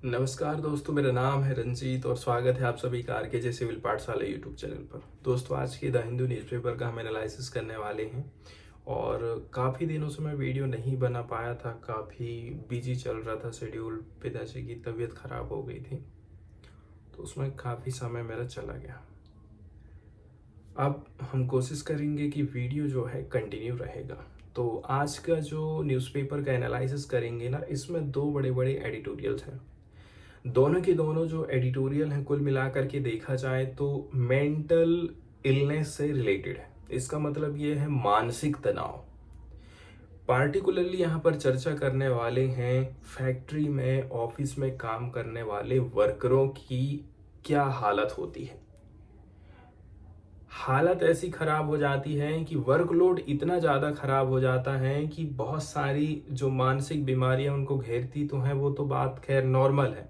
नमस्कार दोस्तों, मेरा नाम है रंजीत और स्वागत है आप सभी का आरके सिविल पाठशाला यूट्यूब चैनल पर। दोस्तों, आज के द हिंदू न्यूज़पेपर का हम एनालिसिस करने वाले हैं और काफ़ी दिनों से मैं वीडियो नहीं बना पाया था। काफ़ी बिजी चल रहा था शेड्यूल। पिताजी की तबीयत ख़राब हो गई थी तो उसमें काफ़ी समय मेरा चला गया। अब हम कोशिश करेंगे कि वीडियो जो है कंटिन्यू रहेगा। तो आज का जो न्यूज़पेपर का एनालिसिस करेंगे ना, इसमें दो बड़े बड़े एडिटोरियल्स हैं। दोनों के दोनों जो एडिटोरियल हैं, कुल मिलाकर के देखा जाए तो मेंटल इलनेस से रिलेटेड है। इसका मतलब ये है मानसिक तनाव। पार्टिकुलरली यहाँ पर चर्चा करने वाले हैं फैक्ट्री में, ऑफिस में काम करने वाले वर्करों की क्या हालत होती है। हालत ऐसी खराब हो जाती है कि वर्कलोड इतना ज़्यादा खराब हो जाता है कि बहुत सारी जो मानसिक बीमारियां उनको घेरती तो हैं, वो तो बात खैर नॉर्मल है।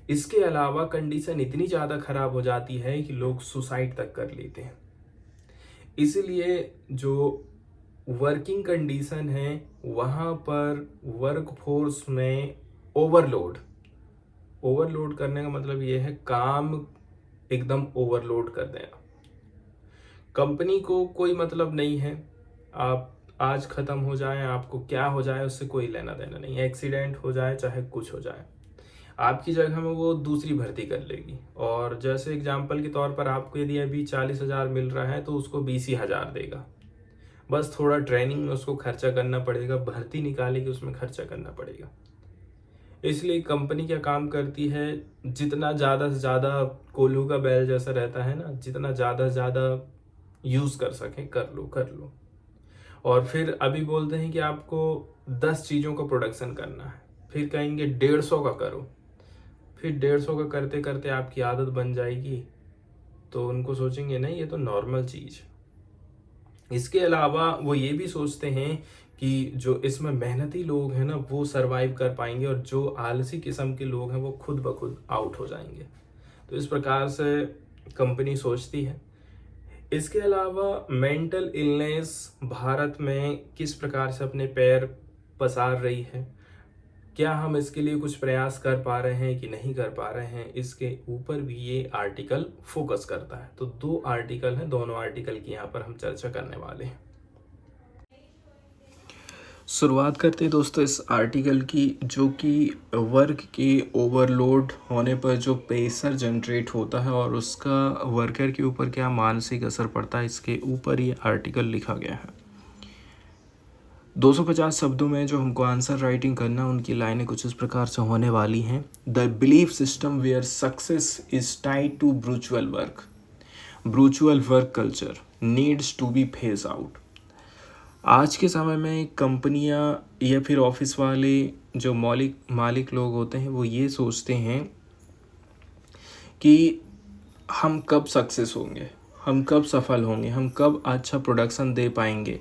इसके अलावा कंडीशन इतनी ज़्यादा खराब हो जाती है कि लोग सुसाइड तक कर लेते हैं। इसलिए जो वर्किंग कंडीशन है वहाँ पर वर्कफोर्स में ओवरलोड ओवरलोड करने का मतलब ये है काम एकदम ओवरलोड कर देना। कंपनी को कोई मतलब नहीं है, आप आज ख़त्म हो जाए, आपको क्या हो जाए उससे कोई लेना देना नहीं है। एक्सीडेंट हो जाए चाहे कुछ हो जाए, आपकी जगह में वो दूसरी भर्ती कर लेगी। और जैसे एग्जाम्पल के तौर पर आपको यदि अभी 40,000 मिल रहा है तो उसको 20,000 देगा। बस थोड़ा ट्रेनिंग में उसको खर्चा करना पड़ेगा, भर्ती निकालेगी उसमें खर्चा करना पड़ेगा। इसलिए कंपनी क्या काम करती है, जितना ज़्यादा से ज़्यादा कोल्हू का बैल जैसा रहता है ना, जितना ज़्यादा से ज़्यादा यूज़ कर सकें कर लो कर लो। और फिर अभी बोलते हैं कि आपको 10 चीज़ों का प्रोडक्शन करना है, फिर कहेंगे 150 का करो। फिर 150 का करते करते आपकी आदत बन जाएगी तो उनको सोचेंगे नहीं, ये तो नॉर्मल चीज़। इसके अलावा वो ये भी सोचते हैं कि जो इसमें मेहनती लोग हैं ना वो सरवाइव कर पाएंगे और जो आलसी किस्म के लोग हैं वो खुद ब खुद आउट हो जाएंगे। तो इस प्रकार से कंपनी सोचती है। इसके अलावा मेंटल इलनेस भारत में किस प्रकार से अपने पैर पसार रही है, क्या हम इसके लिए कुछ प्रयास कर पा रहे हैं कि नहीं कर पा रहे हैं, इसके ऊपर भी ये आर्टिकल फोकस करता है। तो दो आर्टिकल हैं, दोनों आर्टिकल की यहाँ पर हम चर्चा करने वाले हैं। शुरुआत करते हैं दोस्तों इस आर्टिकल की, जो कि वर्क के ओवरलोड होने पर जो प्रेशर जनरेट होता है और उसका वर्कर के ऊपर क्या मानसिक असर पड़ता है, इसके ऊपर ये आर्टिकल लिखा गया है। 250 शब्दों में जो हमको आंसर राइटिंग करना, उनकी लाइनें कुछ इस प्रकार से होने वाली हैं। The belief system where success is tied to brutal work culture needs to be phase out. आज के समय में कंपनियां या फिर ऑफिस वाले जो मालिक लोग होते हैं वो ये सोचते हैं कि हम कब सक्सेस होंगे, हम कब सफल होंगे, हम कब अच्छा प्रोडक्शन दे पाएंगे,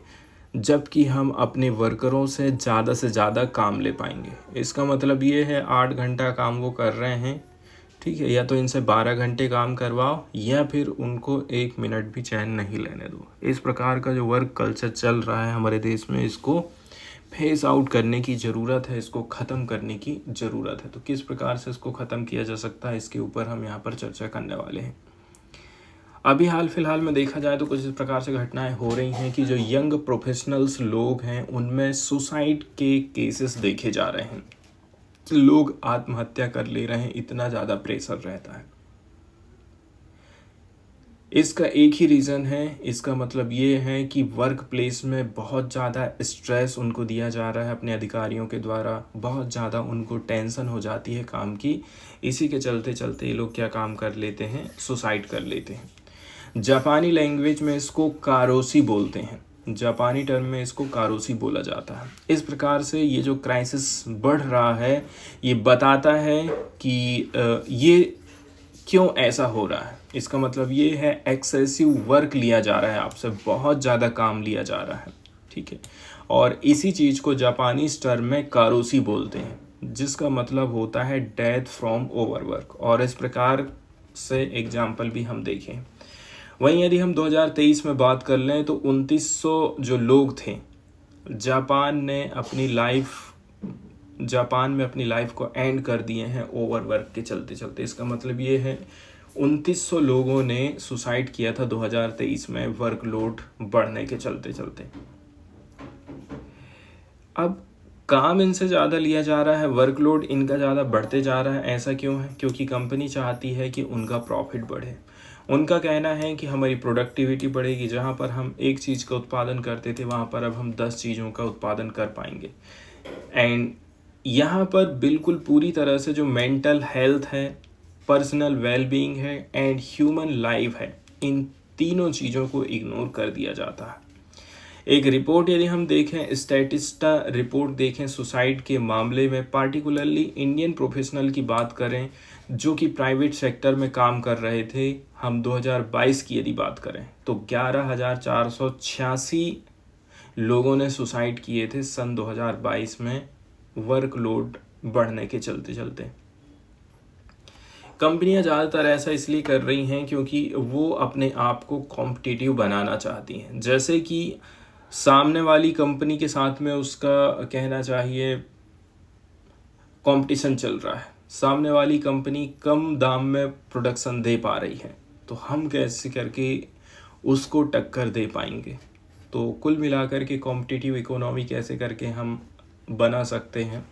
जबकि हम अपने वर्करों से ज़्यादा काम ले पाएंगे। इसका मतलब ये है 8 घंटा काम वो कर रहे हैं, ठीक है, या तो इनसे 12 घंटे काम करवाओ या फिर उनको 1 मिनट भी चैन नहीं लेने दो। इस प्रकार का जो वर्क कल्चर चल रहा है हमारे देश में, इसको फेस आउट करने की ज़रूरत है, इसको ख़त्म करने की ज़रूरत है। तो किस प्रकार से इसको ख़त्म किया जा सकता है, इसके ऊपर हम यहाँ पर चर्चा करने वाले हैं। अभी हाल फिलहाल में देखा जाए तो कुछ इस प्रकार से घटनाएं हो रही हैं कि जो यंग प्रोफेशनल्स लोग हैं उनमें सुसाइड के केसेस देखे जा रहे हैं। लोग आत्महत्या कर ले रहे हैं, इतना ज़्यादा प्रेशर रहता है। इसका एक ही रीज़न है, इसका मतलब ये है कि वर्क प्लेस में बहुत ज़्यादा स्ट्रेस उनको दिया जा रहा है अपने अधिकारियों के द्वारा, बहुत ज़्यादा उनको टेंशन हो जाती है काम की। इसी के चलते चलते ये लोग क्या काम कर लेते हैं, सुसाइड कर लेते हैं। जापानी लैंग्वेज में इसको कारोसी बोलते हैं, जापानी टर्म में इसको कारोसी बोला जाता है। इस प्रकार से ये जो क्राइसिस बढ़ रहा है ये बताता है कि ये क्यों ऐसा हो रहा है। इसका मतलब ये है एक्सेसिव वर्क लिया जा रहा है, आपसे बहुत ज़्यादा काम लिया जा रहा है, ठीक है। और इसी चीज़ को जापानीज टर्म में कारोसी बोलते हैं, जिसका मतलब होता है डेथ फ्रॉम ओवरवर्क। और इस प्रकार से एग्जाम्पल भी हम देखें। वहीं यदि हम 2023 में बात कर लें तो 2900 जो लोग थे, जापान ने अपनी लाइफ जापान में अपनी लाइफ को एंड कर दिए हैं ओवरवर्क के चलते चलते। इसका मतलब ये है 2900 लोगों ने सुसाइड किया था 2023 में वर्कलोड बढ़ने के चलते चलते। अब काम इनसे ज़्यादा लिया जा रहा है, वर्कलोड इनका ज़्यादा बढ़ते जा रहा है। ऐसा क्यों है? क्योंकि कंपनी चाहती है कि उनका प्रॉफिट बढ़े। उनका कहना है कि हमारी प्रोडक्टिविटी बढ़ेगी, जहाँ पर हम एक चीज़ का उत्पादन करते थे वहाँ पर अब हम 10 चीज़ों का उत्पादन कर पाएंगे। एंड यहाँ पर बिल्कुल पूरी तरह से जो मेंटल हेल्थ है, पर्सनल वेलबींग है एंड ह्यूमन लाइफ है, इन तीनों चीज़ों को इग्नोर कर दिया जाता है। एक रिपोर्ट यदि हम देखें, स्टैटिस्टा रिपोर्ट देखें सुसाइड के मामले में, पार्टिकुलरली इंडियन प्रोफेशनल की बात करें जो कि प्राइवेट सेक्टर में काम कर रहे थे, हम 2022 की यदि बात करें तो 11,486 लोगों ने सुसाइड किए थे सन 2022 में वर्कलोड बढ़ने के चलते चलते। कंपनियां ज़्यादातर ऐसा इसलिए कर रही हैं क्योंकि वो अपने आप को कॉम्पिटिटिव बनाना चाहती हैं। जैसे कि सामने वाली कंपनी के साथ में उसका कहना चाहिए कंपटीशन चल रहा है, सामने वाली कंपनी कम दाम में प्रोडक्शन दे पा रही है, तो हम कैसे करके उसको टक्कर दे पाएंगे। तो कुल मिलाकर के कॉम्पिटिटिव इकोनॉमी कैसे करके हम बना सकते हैं,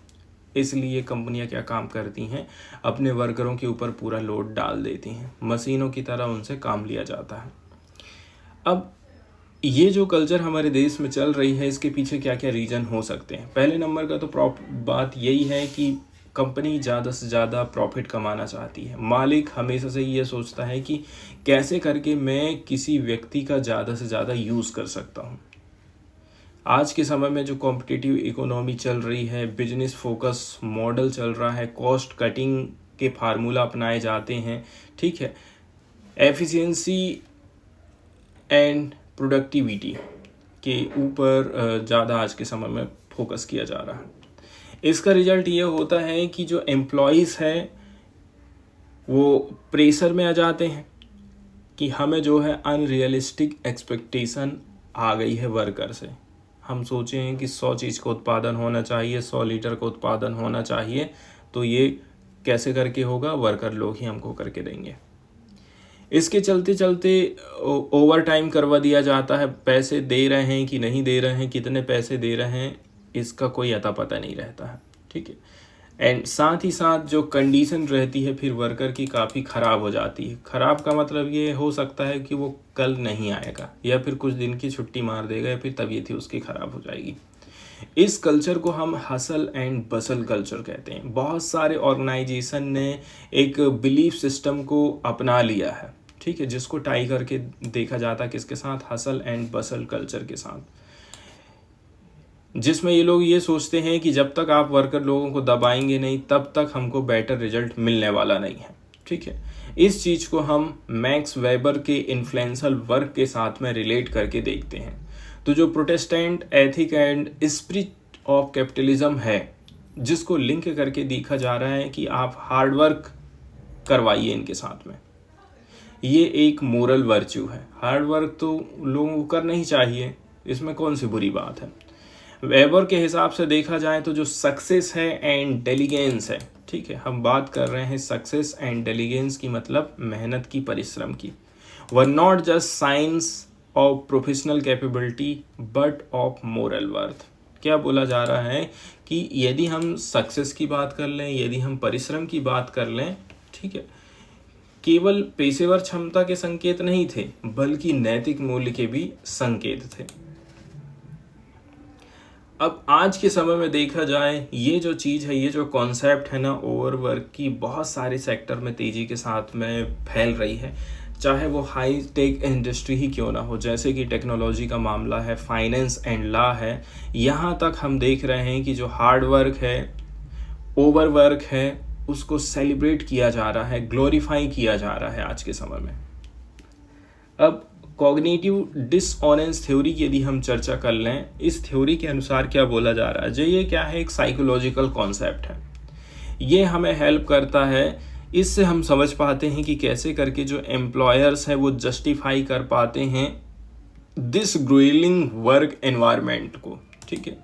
इसलिए कंपनियां क्या काम करती हैं, अपने वर्करों के ऊपर पूरा लोड डाल देती हैं, मशीनों की तरह उनसे काम लिया जाता है। अब ये जो कल्चर हमारे देश में चल रही है, इसके पीछे क्या क्या रीज़न हो सकते हैं। पहले नंबर का तो बात यही है कि कंपनी ज़्यादा से ज़्यादा प्रॉफिट कमाना चाहती है। मालिक हमेशा से ये सोचता है कि कैसे करके मैं किसी व्यक्ति का ज़्यादा से ज़्यादा यूज़ कर सकता हूँ। आज के समय में जो कॉम्पिटिटिव इकोनॉमी चल रही है, बिजनेस फोकस मॉडल चल रहा है, कॉस्ट कटिंग के फार्मूला अपनाए जाते हैं, ठीक है, एफिशिएंसी एंड प्रोडक्टिविटी के ऊपर ज़्यादा आज के समय में फोकस किया जा रहा है। इसका रिजल्ट ये होता है कि जो एम्प्लॉयज़ हैं वो प्रेशर में आ जाते हैं कि हमें जो है अनरियलिस्टिक एक्सपेक्टेशन आ गई है वर्कर से। हम सोचे हैं कि 100 चीज़ का उत्पादन होना चाहिए, 100 लीटर का उत्पादन होना चाहिए, तो ये कैसे करके होगा, वर्कर लोग ही हमको करके देंगे। इसके चलते चलते ओवर टाइम करवा दिया जाता है। पैसे दे रहे हैं कि नहीं दे रहे हैं, कितने पैसे दे रहे हैं, इसका कोई अता पता नहीं रहता है, ठीक है। एंड साथ ही साथ जो कंडीशन रहती है फिर वर्कर की काफ़ी ख़राब हो जाती है। ख़राब का मतलब ये हो सकता है कि वो कल नहीं आएगा या फिर कुछ दिन की छुट्टी मार देगा या फिर तबीयत ही उसकी ख़राब हो जाएगी। इस कल्चर को हम हसल एंड बसल कल्चर कहते हैं। बहुत सारे ऑर्गेनाइजेशन ने एक बिलीफ सिस्टम को अपना लिया है, ठीक है, जिसको टाई करके देखा जाता है किसके साथ, हसल एंड बसल कल्चर के साथ, जिसमें ये लोग ये सोचते हैं कि जब तक आप वर्कर लोगों को दबाएंगे नहीं तब तक हमको बेटर रिजल्ट मिलने वाला नहीं है, ठीक है। इस चीज़ को हम मैक्स वेबर के इन्फ्लुएंशियल वर्क के साथ में रिलेट करके देखते हैं। तो जो Protestant ethic and spirit of capitalism है, जिसको लिंक करके देखा जा रहा है कि आप हार्ड वर्क करवाइए इनके साथ में, ये एक मोरल वर्च्यू है। हार्ड वर्क तो लोगों को करना ही चाहिए, इसमें कौन सी बुरी बात है। वेबर के हिसाब से देखा जाए तो जो सक्सेस है एंड डेलीगेंस है, ठीक है, हम बात कर रहे हैं सक्सेस एंड डेलीगेंस की, मतलब मेहनत की, परिश्रम की, were not just science of professional capability but of moral worth. क्या बोला जा रहा है कि यदि हम सक्सेस की बात कर लें, यदि हम परिश्रम की बात कर लें, ठीक है, केवल पेशेवर क्षमता के संकेत नहीं थे बल्कि नैतिक मूल्य के भी संकेत थे। अब आज के समय में देखा जाए, ये जो चीज़ है, ये जो कॉन्सेप्ट है ना ओवरवर्क की, बहुत सारे सेक्टर में तेज़ी के साथ में फैल रही है, चाहे वो हाई टेक इंडस्ट्री ही क्यों ना हो, जैसे कि टेक्नोलॉजी का मामला है, फाइनेंस एंड लॉ है, यहाँ तक हम देख रहे हैं कि जो हार्ड वर्क है, ओवरवर्क है, उसको सेलिब्रेट किया जा रहा है, ग्लोरीफाई किया जा रहा है आज के समय में। अब कॉग्निटिव डिसऑनेंस थ्योरी की यदि हम चर्चा कर लें, इस थ्योरी के अनुसार क्या बोला जा रहा है, जो ये क्या है, एक साइकोलॉजिकल कॉन्सेप्ट है। ये हमें हेल्प करता है, इससे हम समझ पाते हैं कि कैसे करके जो एम्प्लॉयर्स हैं वो जस्टिफाई कर पाते हैं दिस ग्रोइलिंग वर्क एनवायरनमेंट को, ठीक है।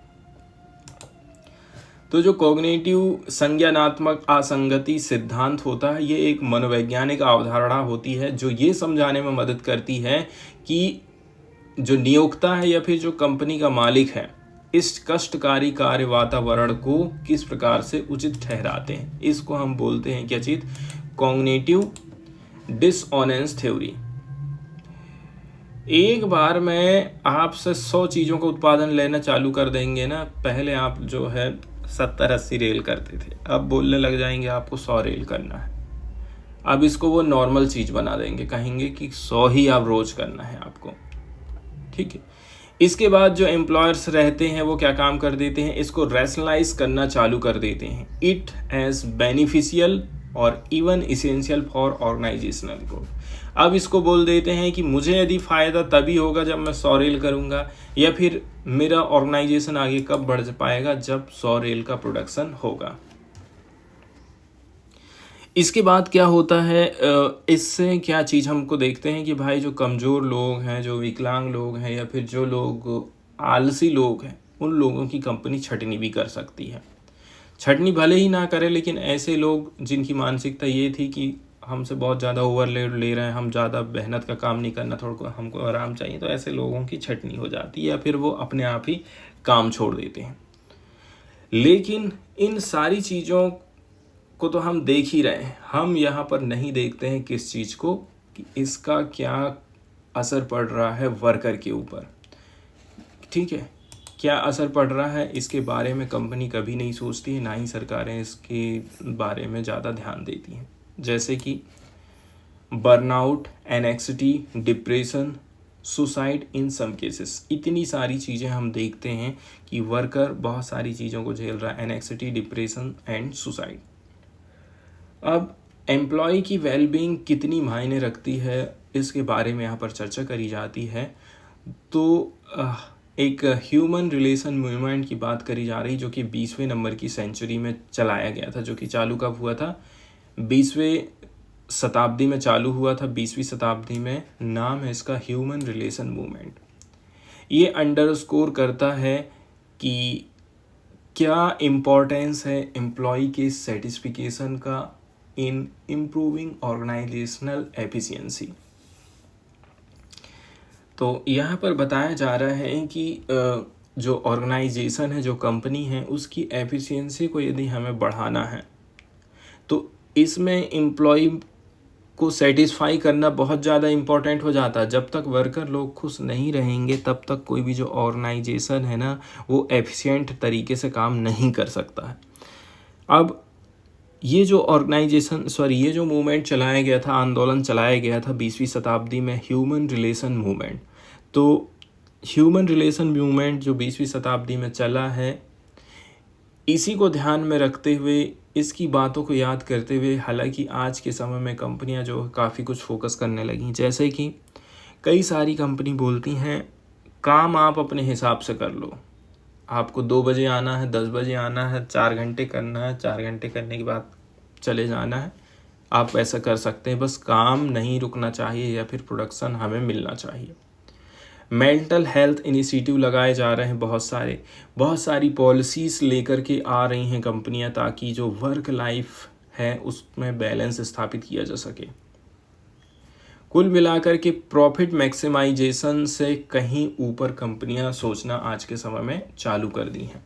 तो जो कॉग्निटिव संज्ञानात्मक असंगति सिद्धांत होता है, ये एक मनोवैज्ञानिक अवधारणा होती है जो ये समझाने में मदद करती है कि जो नियोक्ता है या फिर जो कंपनी का मालिक है इस कष्टकारी कार्य वातावरण को किस प्रकार से उचित ठहराते हैं। इसको हम बोलते हैं क्या चीज? Cognitive dissonance theory. एक बार में आपसे 100 चीज़ों का उत्पादन लेना चालू कर देंगे ना, पहले आप जो है 70-80 रेल करते थे, अब बोलने लग जाएंगे आपको 100 रेल करना है। अब इसको वो नॉर्मल चीज़ बना देंगे, कहेंगे कि 100 ही आप रोज करना है आपको, ठीक है। इसके बाद जो एम्प्लॉयर्स रहते हैं वो क्या काम कर देते हैं, इसको रैशनलाइज करना चालू कर देते हैं, इट एज बेनिफिशियल और even essential for organizational growth. अब इसको बोल देते हैं कि मुझे यदि फ़ायदा तभी होगा जब मैं 100 रेल करूँगा, या फिर मेरा ऑर्गेनाइजेशन आगे कब बढ़ पाएगा, जब 100 रेल का प्रोडक्शन होगा। इसके बाद क्या होता है, इससे क्या चीज़ हमको देखते हैं कि भाई जो कमज़ोर लोग हैं, जो विकलांग लोग हैं, या फिर जो लोग आलसी लोग हैं, उन लोगों की कंपनी छटनी भी कर सकती है। छटनी भले ही ना करे, लेकिन ऐसे लोग जिनकी मानसिकता ये थी कि हमसे बहुत ज़्यादा ओवरलोड ले रहे हैं, हम ज़्यादा मेहनत का काम नहीं करना, थोड़ा हमको आराम चाहिए, तो ऐसे लोगों की छटनी हो जाती है या फिर वो अपने आप ही काम छोड़ देते हैं। लेकिन इन सारी चीज़ों को तो हम देख ही रहे हैं, हम यहाँ पर नहीं देखते हैं किस चीज़ को, कि इसका क्या असर पड़ रहा है वर्कर के ऊपर, ठीक है। क्या असर पड़ रहा है इसके बारे में कंपनी कभी नहीं सोचती है, ना ही सरकारें इसके बारे में ज़्यादा ध्यान देती हैं। जैसे कि burnout, anxiety, depression, suicide in some cases, इतनी सारी चीज़ें हम देखते हैं कि वर्कर बहुत सारी चीज़ों को झेल रहा है, एनेक्सिटी, डिप्रेशन एंड सुसाइड। अब एम्प्लॉय की वेलबींग कितनी मायने रखती है इसके बारे में यहाँ पर चर्चा करी जाती है। तो एक ह्यूमन रिलेशन मूवमेंट की बात करी जा रही, जो कि 20वें नंबर की सेंचुरी में चलाया गया था, जो कि चालू कब हुआ था, 20वें शताब्दी में चालू हुआ था, 20वीं शताब्दी में। नाम है इसका ह्यूमन रिलेशन मूवमेंट। ये अंडरस्कोर करता है कि क्या इम्पोर्टेंस है एम्प्लॉय के सेटिस्फिकेशन का इन इम्प्रूविंग ऑर्गेनाइजेशनल एफिशिएंसी। तो यहाँ पर बताया जा रहा है कि जो ऑर्गेनाइजेशन है, जो कंपनी है, उसकी एफिशिएंसी को यदि हमें बढ़ाना है तो इसमें एम्प्लॉय को सेटिस्फाई करना बहुत ज़्यादा इम्पॉर्टेंट हो जाता है। जब तक वर्कर लोग खुश नहीं रहेंगे तब तक कोई भी जो ऑर्गेनाइजेशन है ना, वो एफिशिएंट तरीके से काम नहीं कर सकता है। अब ये जो मूवमेंट चलाया गया था, आंदोलन चलाया गया था 20वीं शताब्दी में, ह्यूमन रिलेशन मूवमेंट। तो ह्यूमन रिलेशन मूवमेंट जो 20वीं शताब्दी में चला है, इसी को ध्यान में रखते हुए, इसकी बातों को याद करते हुए, हालांकि आज के समय में कंपनियां जो काफ़ी कुछ फोकस करने लगी, जैसे कि कई सारी कंपनी बोलती हैं काम आप अपने हिसाब से कर लो, आपको 2 बजे आना है, 10 बजे आना है, 4 घंटे करना है, 4 घंटे करने के बाद चले जाना है, आप ऐसा कर सकते हैं, बस काम नहीं रुकना चाहिए या फिर प्रोडक्शन हमें मिलना चाहिए। मेंटल हेल्थ इनिशिएटिव लगाए जा रहे हैं, बहुत सारी पॉलिसीज़ लेकर के आ रही हैं कंपनियां, ताकि जो वर्क लाइफ है उसमें बैलेंस स्थापित किया जा सके। कुल मिलाकर के प्रॉफिट मैक्सिमाइजेशन से कहीं ऊपर कंपनियां सोचना आज के समय में चालू कर दी हैं।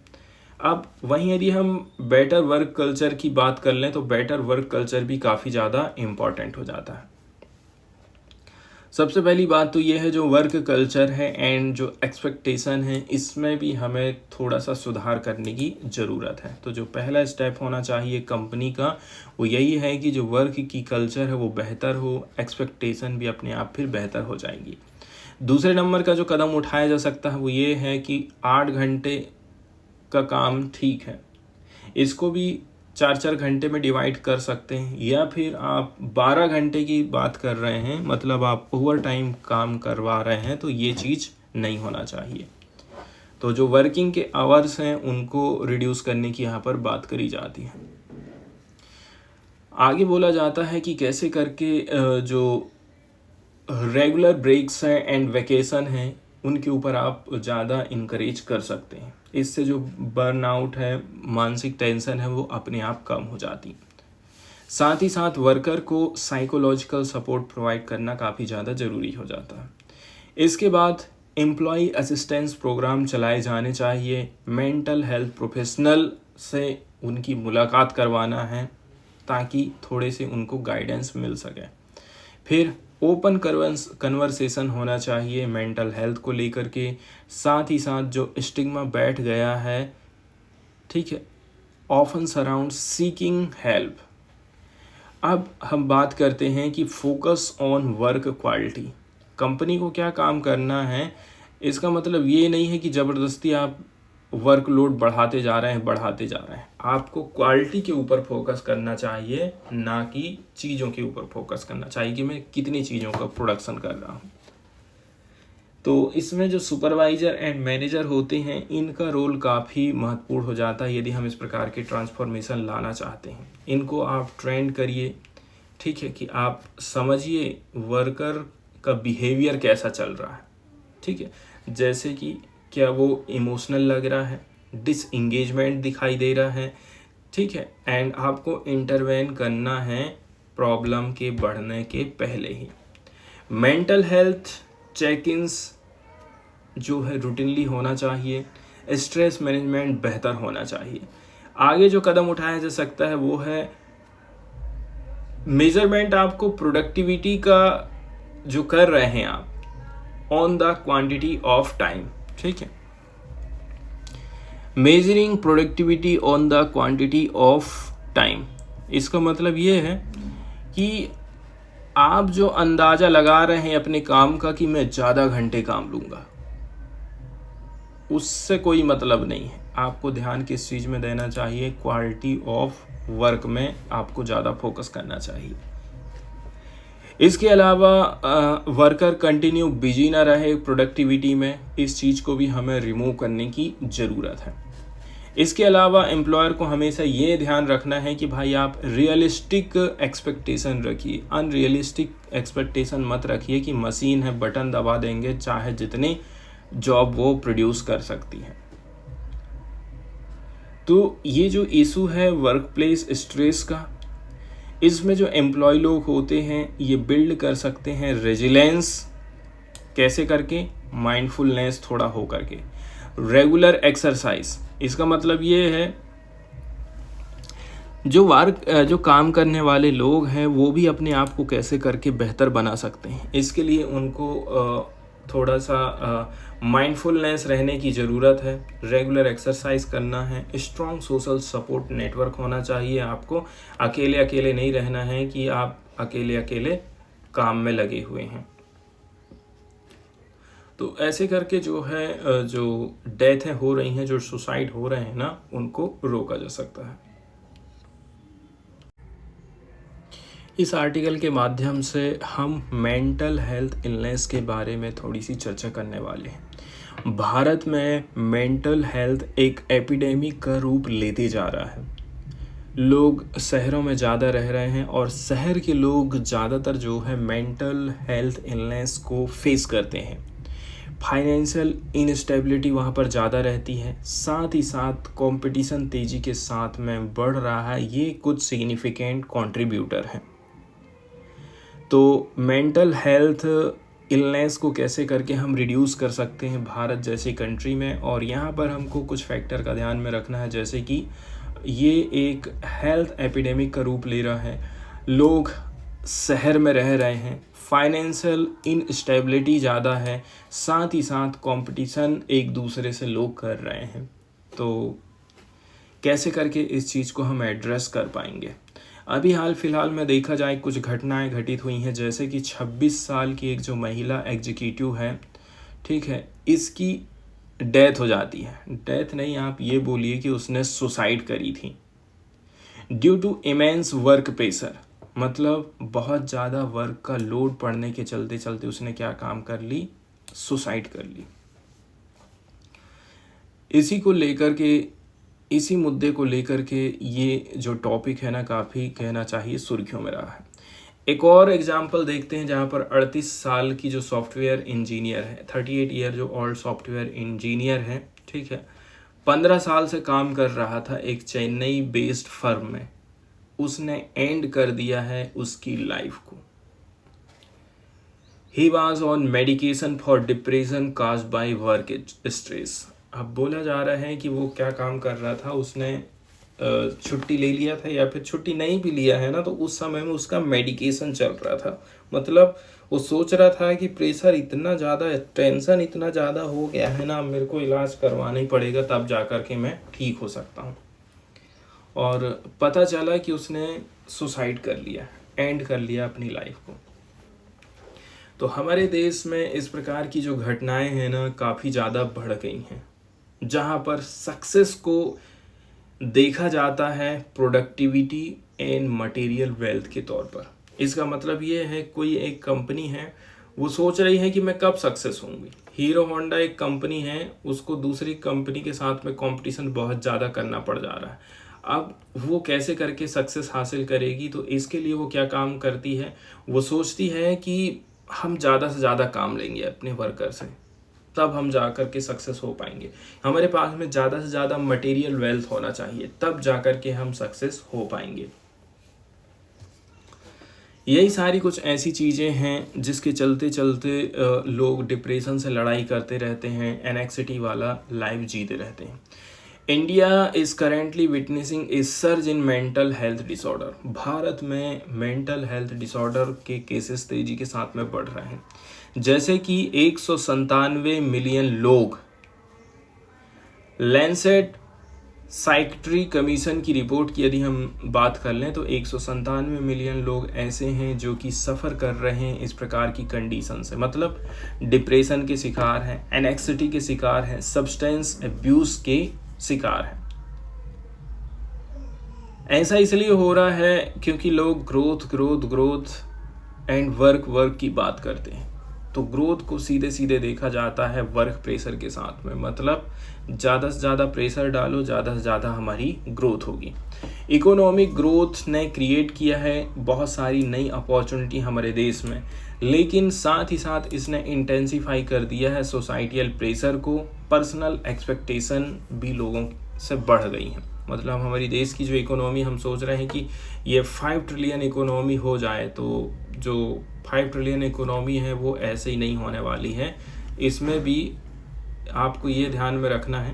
अब वहीं यदि हम बेटर वर्क कल्चर की बात कर लें तो बेटर वर्क कल्चर भी काफ़ी ज़्यादा इम्पॉर्टेंट हो जाता है। सबसे पहली बात तो ये है, जो वर्क कल्चर है एंड जो एक्सपेक्टेशन है, इसमें भी हमें थोड़ा सा सुधार करने की ज़रूरत है। तो जो पहला स्टेप होना चाहिए कंपनी का, वो यही है कि जो वर्क की कल्चर है वो बेहतर हो, एक्सपेक्टेशन भी अपने आप फिर बेहतर हो जाएंगी। दूसरे नंबर का जो कदम उठाया जा सकता है वो ये है कि 8 घंटे का काम ठीक है, इसको भी 4-4 घंटे में डिवाइड कर सकते हैं, या फिर आप 12 घंटे की बात कर रहे हैं, मतलब आप ओवर टाइम काम करवा रहे हैं, तो ये चीज़ नहीं होना चाहिए। तो जो वर्किंग के आवर्स हैं उनको रिड्यूस करने की यहाँ पर बात करी जाती है। आगे बोला जाता है कि कैसे करके जो रेगुलर ब्रेक्स हैं एंड वेकेशन हैं, उनके ऊपर आप ज़्यादा इनकरेज कर सकते हैं। इससे जो बर्नआउट है, मानसिक टेंशन है, वो अपने आप कम हो जाती। साथ ही साथ वर्कर को साइकोलॉजिकल सपोर्ट प्रोवाइड करना काफ़ी ज़्यादा ज़रूरी हो जाता है। इसके बाद एम्प्लॉय असिस्टेंस प्रोग्राम चलाए जाने चाहिए। मेंटल हेल्थ प्रोफेशनल से उनकी मुलाकात करवाना है ताकि थोड़े से उनको गाइडेंस मिल सके। फिर ओपन कन्वर्सेशन होना चाहिए मेंटल हेल्थ को लेकर के। साथ ही साथ जो स्टिग्मा बैठ गया है, ठीक है, ऑफन सराउंड सीकिंग हेल्प। अब हम बात करते हैं कि focus on work quality. Company को क्या काम करना है, इसका मतलब ये नहीं है कि ज़बरदस्ती आप वर्कलोड बढ़ाते जा रहे हैं। आपको क्वालिटी के ऊपर फोकस करना चाहिए, ना कि चीज़ों के ऊपर फोकस करना चाहिए कि मैं कितनी चीज़ों का प्रोडक्शन कर रहा हूँ। तो इसमें जो सुपरवाइज़र एंड मैनेजर होते हैं, इनका रोल काफ़ी महत्वपूर्ण हो जाता है यदि हम इस प्रकार के ट्रांसफॉर्मेशन लाना चाहते हैं। इनको आप ट्रेन करिए, ठीक है, कि आप समझिए वर्कर का बिहेवियर कैसा चल रहा है, ठीक है, जैसे कि क्या वो इमोशनल लग रहा है, डिसएंगेजमेंट दिखाई दे रहा है, ठीक है, एंड आपको इंटरवेन करना है प्रॉब्लम के बढ़ने के पहले ही। मेंटल हेल्थ चेक इन्स जो है रूटीनली होना चाहिए। स्ट्रेस मैनेजमेंट बेहतर होना चाहिए। आगे जो कदम उठाया जा सकता है वो है मेजरमेंट। आपको प्रोडक्टिविटी का जो कर रहे हैं आप on the quantity of time, ठीक है, measuring productivity on the quantity of time. इसका मतलब ये है कि आप जो अंदाज़ा लगा रहे हैं अपने काम का कि मैं ज़्यादा घंटे काम लूँगा, उससे कोई मतलब नहीं है। आपको ध्यान किस चीज़ में देना चाहिए, क्वालिटी ऑफ वर्क में आपको ज़्यादा फोकस करना चाहिए। इसके अलावा वर्कर कंटिन्यू बिजी ना रहे प्रोडक्टिविटी में, इस चीज़ को भी हमें रिमूव करने की ज़रूरत है। इसके अलावा एम्प्लॉयर को हमेशा ये ध्यान रखना है कि भाई आप रियलिस्टिक एक्सपेक्टेशन रखिए, अनरियलिस्टिक एक्सपेक्टेशन मत रखिए कि मशीन है बटन दबा देंगे चाहे जितने जॉब वो प्रोड्यूस कर सकती है। तो ये जो इशू है वर्क प्लेस स्ट्रेस का, इसमें जो एम्प्लॉय लोग होते हैं ये बिल्ड कर सकते हैं रेजिलेंस। कैसे करके, माइंडफुलनेस थोड़ा हो करके, रेगुलर एक्सरसाइज। इसका मतलब ये है जो काम करने वाले लोग हैं वो भी अपने आप को कैसे करके बेहतर बना सकते हैं। इसके लिए उनको थोड़ा सा माइंडफुलनेस रहने की ज़रूरत है, रेगुलर एक्सरसाइज करना है, स्ट्रॉन्ग सोशल सपोर्ट नेटवर्क होना चाहिए। आपको अकेले अकेले नहीं रहना है कि आप अकेले अकेले काम में लगे हुए हैं। तो ऐसे करके जो है जो डेथें हो रही हैं, जो सुसाइड हो रहे हैं ना, उनको रोका जा सकता है। इस आर्टिकल के माध्यम से हम मेंटल हेल्थ इलनेस के बारे में थोड़ी सी चर्चा करने वाले हैं। भारत में मेंटल हेल्थ एक एपिडेमिक का रूप लेते जा रहा है। लोग शहरों में ज़्यादा रह रहे हैं और शहर के लोग ज़्यादातर जो है मेंटल हेल्थ इलनेस को फेस करते हैं। फाइनेंशियल इनस्टेबिलिटी वहाँ पर ज़्यादा रहती है। साथ ही साथ कंपटीशन तेज़ी के साथ में बढ़ रहा है। ये कुछ सिग्निफिकेंट कंट्रीब्यूटर हैं। तो मेंटल हेल्थ इलनेस को कैसे करके हम रिड्यूस कर सकते हैं भारत जैसी कंट्री में, और यहाँ पर हमको कुछ फैक्टर का ध्यान में रखना है, जैसे कि ये एक हेल्थ एपिडेमिक का रूप ले रहा है। लोग शहर में रह रहे हैं, फाइनेंशियल इनस्टेबिलिटी ज़्यादा है, साथ ही साथ कंपटीशन एक दूसरे से लोग कर रहे हैं। तो कैसे करके इस चीज़ को हम एड्रेस कर पाएंगे। अभी हाल फिलहाल में देखा जाए कुछ घटनाएं घटित हुई हैं, जैसे कि 26 साल की एक जो महिला एग्जीक्यूटिव है, ठीक है, इसकी डेथ हो जाती है। डेथ नहीं, आप ये बोलिए कि उसने सुसाइड करी थी due to immense work pressure. मतलब बहुत ज़्यादा वर्क का लोड पड़ने के चलते चलते उसने क्या काम कर ली, सुसाइड कर ली। इसी मुद्दे को लेकर के ये जो टॉपिक है ना, काफ़ी कहना चाहिए सुर्खियों में रहा है। एक और एग्जाम्पल देखते हैं जहाँ पर 38 साल की जो सॉफ्टवेयर इंजीनियर है, 38 ईयर जो ओल्ड सॉफ्टवेयर इंजीनियर है, ठीक है, 15 साल से काम कर रहा था एक चेन्नई बेस्ड फर्म में, उसने एंड कर दिया है उसकी लाइफ को। He was on medication for depression caused by work stress. अब बोला जा रहा है कि वो क्या काम कर रहा था, उसने छुट्टी ले लिया था या फिर छुट्टी नहीं भी लिया है ना, तो उस समय में उसका मेडिकेशन चल रहा था। मतलब वो सोच रहा था कि प्रेशर इतना ज़्यादा, टेंशन इतना ज़्यादा हो गया है ना, मेरे को इलाज करवाना ही पड़ेगा तब जा कर के मैं ठीक हो सकता हूँ। और पता चला कि उसने सुसाइड कर लिया, एंड कर लिया अपनी लाइफ को। तो हमारे देश में इस प्रकार की जो घटनाएं हैं ना काफ़ी ज़्यादा बढ़ गई हैं, जहाँ पर सक्सेस को देखा जाता है प्रोडक्टिविटी एंड मटेरियल वेल्थ के तौर पर। इसका मतलब ये है, कोई एक कंपनी है, वो सोच रही है कि मैं कब सक्सेस होंगी। हीरो होंडा एक कंपनी है, उसको दूसरी कंपनी के साथ में कंपटीशन बहुत ज़्यादा करना पड़ जा रहा है। अब वो कैसे करके सक्सेस हासिल करेगी, तो इसके लिए वो क्या काम करती है, वो सोचती है कि हम ज़्यादा से ज़्यादा काम लेंगे अपने वर्कर से, तब हम जा कर के सक्सेस हो पाएंगे। हमारे पास में ज़्यादा से ज़्यादा मटेरियल वेल्थ होना चाहिए, तब जा कर के हम सक्सेस हो पाएंगे। यही सारी कुछ ऐसी चीज़ें हैं जिसके चलते चलते लोग डिप्रेशन से लड़ाई करते रहते हैं, एनेक्सिटी वाला लाइफ जीते रहते हैं। India is currently witnessing A surge in mental health disorder. Bharat में मेंटल हेल्थ डिसऑर्डर के केसेस तेज़ी के साथ में बढ़ रहे हैं। जैसे कि 197 मिलियन लोग, लैंसेट साइकेट्री कमीशन की रिपोर्ट की यदि हम बात कर लें तो 197 मिलियन लोग ऐसे हैं जो कि सफ़र कर रहे हैं इस प्रकार की कंडीशन से। मतलब डिप्रेशन के शिकार हैं, एनेक्सिटी के शिकार हैं, सब्सटेंस अब्यूज़ के शिकार हैं। ऐसा इसलिए हो रहा है क्योंकि लोग ग्रोथ एंड वर्क की बात करते हैं। तो ग्रोथ को सीधे सीधे देखा जाता है वर्क प्रेशर के साथ में। मतलब ज़्यादा से ज़्यादा प्रेशर डालो, ज़्यादा से ज़्यादा हमारी ग्रोथ होगी। इकोनॉमिक ग्रोथ ने क्रिएट किया है बहुत सारी नई अपॉर्चुनिटी हमारे देश में, लेकिन साथ ही साथ इसने इंटेंसिफाई कर दिया है सोसाइटियल प्रेशर को। पर्सनल एक्सपेक्टेशन भी लोगों से बढ़ गई हैं। मतलब हमारी देश की जो इकोनॉमी, हम सोच रहे हैं कि ये 5 ट्रिलियन इकोनॉमी हो जाए, तो जो 5 ट्रिलियन इकोनॉमी है वो ऐसे ही नहीं होने वाली है। इसमें भी आपको ये ध्यान में रखना है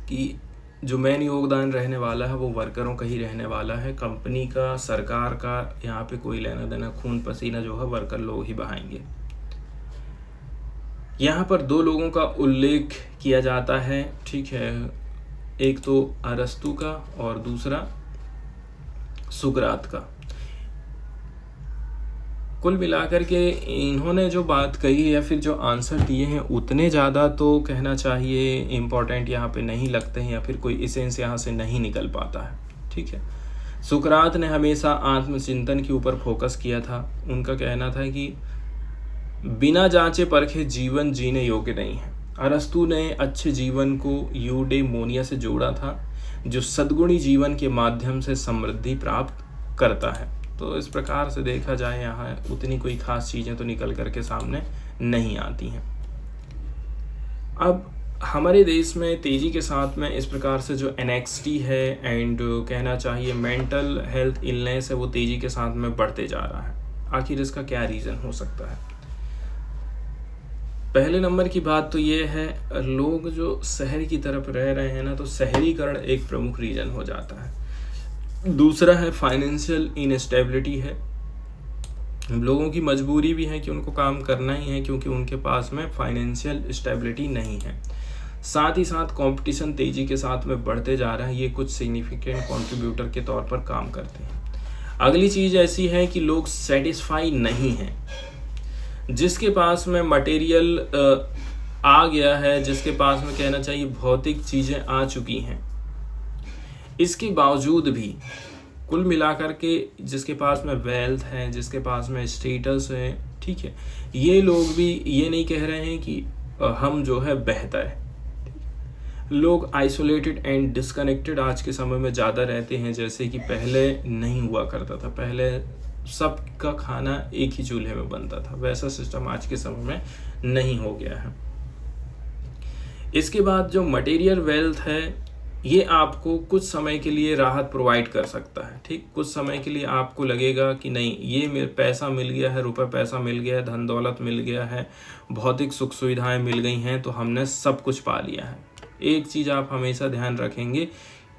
कि जो मेन योगदान रहने वाला है वो वर्करों का ही रहने वाला है। कंपनी का, सरकार का यहाँ पे कोई लेना देना, खून पसीना जो है वर्कर लोग ही बहाएंगे। यहाँ पर 2 लोगों का उल्लेख किया जाता है, ठीक है, एक तो अरस्तु का और दूसरा सुकरात का। कुल मिलाकर के इन्होंने जो बात कही है या फिर जो आंसर दिए हैं उतने ज़्यादा तो कहना चाहिए इम्पोर्टेंट यहाँ पे नहीं लगते हैं, या फिर कोई इसेंस यहाँ से नहीं निकल पाता है, ठीक है। सुकरात ने हमेशा आत्मचिंतन के ऊपर फोकस किया था। उनका कहना था कि बिना जांचे परखे जीवन जीने योग्य नहीं है। अरस्तु ने अच्छे जीवन को यूडेमोनिया से जोड़ा था, जो सद्गुणी जीवन के माध्यम से समृद्धि प्राप्त करता है। तो इस प्रकार से देखा जाए यहाँ उतनी कोई खास चीज़ें तो निकल करके सामने नहीं आती हैं। अब हमारे देश में तेज़ी के साथ में इस प्रकार से जो एनेक्सिटी है एंड कहना चाहिए मेंटल हेल्थ इलनेस है वो तेज़ी के साथ में बढ़ते जा रहा है। आखिर इसका क्या रीज़न हो सकता है? पहले नंबर की बात तो ये है, लोग जो शहर की तरफ रह रहे हैं ना, तो शहरीकरण एक प्रमुख रीज़न हो जाता है। दूसरा है फाइनेंशियल इनस्टेबिलिटी है। लोगों की मजबूरी भी है कि उनको काम करना ही है क्योंकि उनके पास में फाइनेंशियल स्टेबिलिटी नहीं है। साथ ही साथ कंपटीशन तेज़ी के साथ में बढ़ते जा रहा है। ये कुछ सिग्निफिकेंट कंट्रीब्यूटर के तौर पर काम करते हैं। अगली चीज़ ऐसी है कि लोग सेटिस्फाई नहीं हैं। जिसके पास में मटेरियल आ गया है, जिसके पास में कहना चाहिए भौतिक चीज़ें आ चुकी हैं, इसके बावजूद भी कुल मिलाकर के जिसके पास में वेल्थ है, जिसके पास में स्टेटस है, ठीक है, ये लोग भी ये नहीं कह रहे हैं कि हम जो है बेहतर है। लोग आइसोलेटेड एंड डिस्कनेक्टेड आज के समय में ज़्यादा रहते हैं, जैसे कि पहले नहीं हुआ करता था। पहले सबका खाना एक ही चूल्हे में बनता था। वैसा सिस्टम आज के समय में नहीं हो गया है। इसके बाद जो मटेरियल वेल्थ है, ये आपको कुछ समय के लिए राहत प्रोवाइड कर सकता है। ठीक, कुछ समय के लिए आपको लगेगा कि नहीं, ये मेरे पैसा मिल गया है, रुपए पैसा मिल गया है, धन दौलत मिल गया है, भौतिक सुख सुविधाएं मिल गई हैं, तो हमने सब कुछ पा लिया है। एक चीज़ आप हमेशा ध्यान रखेंगे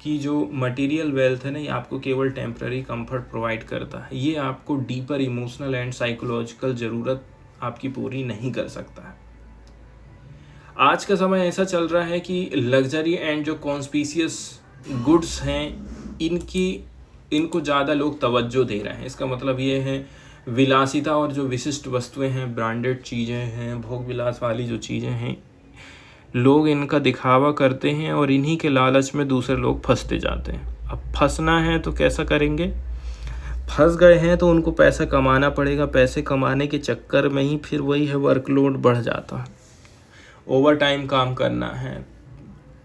कि जो मटेरियल वेल्थ है ना, ये आपको केवल टेम्पररी कंफर्ट प्रोवाइड करता है, ये आपको डीपर इमोशनल एंड साइकोलॉजिकल ज़रूरत आपकी पूरी नहीं कर सकता है। आज का समय ऐसा चल रहा है कि लग्जरी एंड जो कॉन्स्पिशियस गुड्स हैं, इनको ज़्यादा लोग तवज्जो दे रहे हैं। इसका मतलब ये है विलासिता और जो विशिष्ट वस्तुएं हैं, ब्रांडेड चीज़ें हैं, भोग विलास वाली जो चीज़ें हैं, लोग इनका दिखावा करते हैं और इन्हीं के लालच में दूसरे लोग फंसते जाते हैं। अब फंसना है तो कैसा करेंगे? फंस गए हैं तो उनको पैसा कमाना पड़ेगा। पैसे कमाने के चक्कर में ही फिर वही है, वर्कलोड बढ़ जाता है, ओवर टाइम काम करना है,